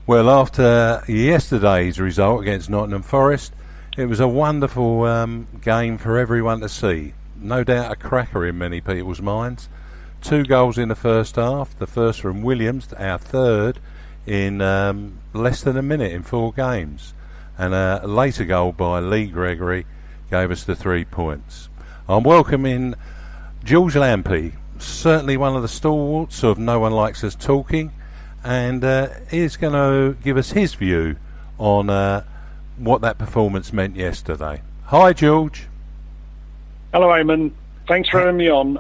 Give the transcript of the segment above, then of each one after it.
Well, after yesterday's result against Nottingham Forest, it was a wonderful game for everyone to see. No doubt a cracker in many people's minds. 2 goals in the first half, the first from Williams, our third in less than a minute in 4 games. And a later goal by Lee Gregory gave us the 3 points. I'm welcoming George Lampey, certainly one of the stalwarts of No One Likes Us Talking, and he's going to give us his view on what that performance meant yesterday. Hi, George. Hello, Eamon. Thanks for having me on.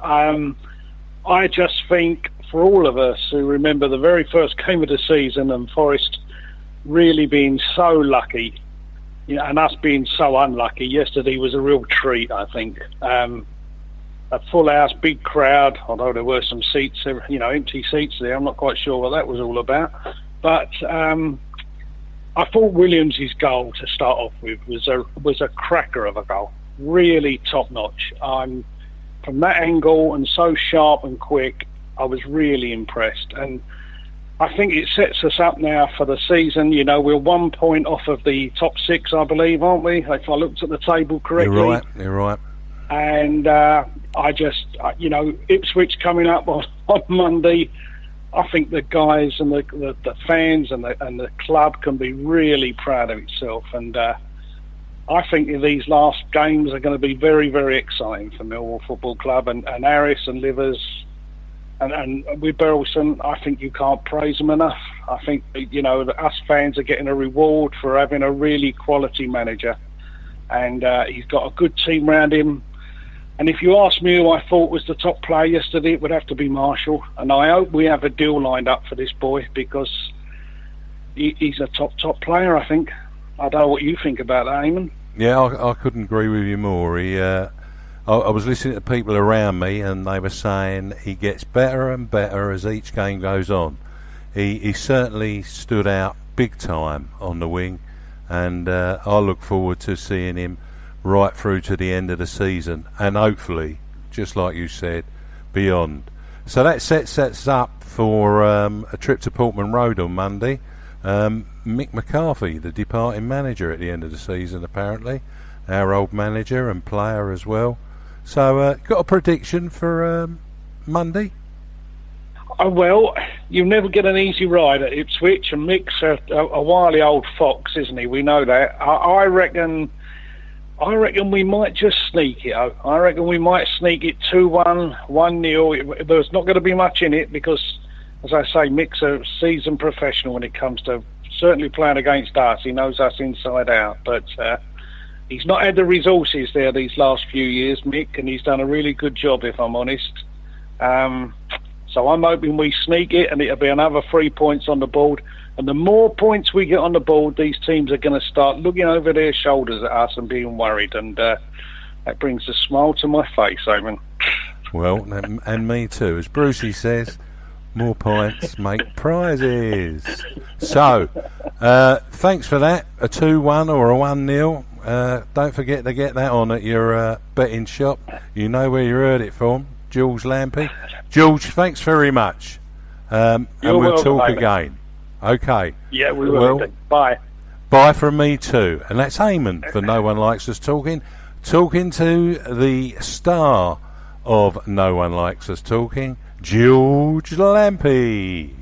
I just think for all of us who remember the very first game of the season and Forest really being so lucky, and us being so unlucky, yesterday was a real treat, I think. A full house, big crowd, although there were some seats, empty seats there. I'm not quite sure what that was all about. But I thought Williams' goal to start off with was a cracker of a goal. Really top notch. From that angle and so sharp and quick, I was really impressed. And I think it sets us up now for the season. We're 1 point off of the top 6, I believe, aren't we? If I looked at the table correctly. You're right. And Ipswich coming up on Monday, I think the guys and the fans and the club can be really proud of itself. And I think these last games are going to be very, very exciting for Millwall Football Club and Harris and Livers. And with Berylson, I think you can't praise them enough. I think, that us fans are getting a reward for having a really quality manager. And he's got a good team around him. And if you ask me who I thought was the top player yesterday, it would have to be Marshall. And I hope we have a deal lined up for this boy, because he's a top player, I think. I don't know what you think about that, Eamon. Yeah, I couldn't agree with you more. I was listening to people around me, and they were saying he gets better and better as each game goes on. He certainly stood out big time on the wing, and I look forward to seeing him right through to the end of the season, and hopefully, just like you said, beyond. So that sets us up for a trip to Portman Road on Monday. Mick McCarthy, the departing manager at the end of the season, apparently, our old manager and player as well. So got a prediction for Monday? Well, you never get an easy ride at Ipswich, and Mick's a wily old fox, isn't he? We know that. I reckon we might just sneak it. I reckon we might sneak it 2-1, 1-0. There's not going to be much in it because, as I say, Mick's a seasoned professional when it comes to certainly playing against us. He knows us inside out. But he's not had the resources there these last few years, Mick, and he's done a really good job, if I'm honest. So I'm hoping we sneak it, and it'll be another 3 points on the board. And the more points we get on the board, these teams are going to start looking over their shoulders at us and being worried. And that brings a smile to my face, Eamon. Well, and me too. As Brucey says, more points make prizes. So, thanks for that. A 2-1 or a 1-0. Don't forget to get that on at your betting shop. You know where you heard it from. George Lampey. George, thanks very much. And we'll talk again. Okay. Yeah, we will. Well, bye. Bye from me too. And that's Eamon for No One Likes Us Talking. Talking to the star of No One Likes Us Talking, George Lampey.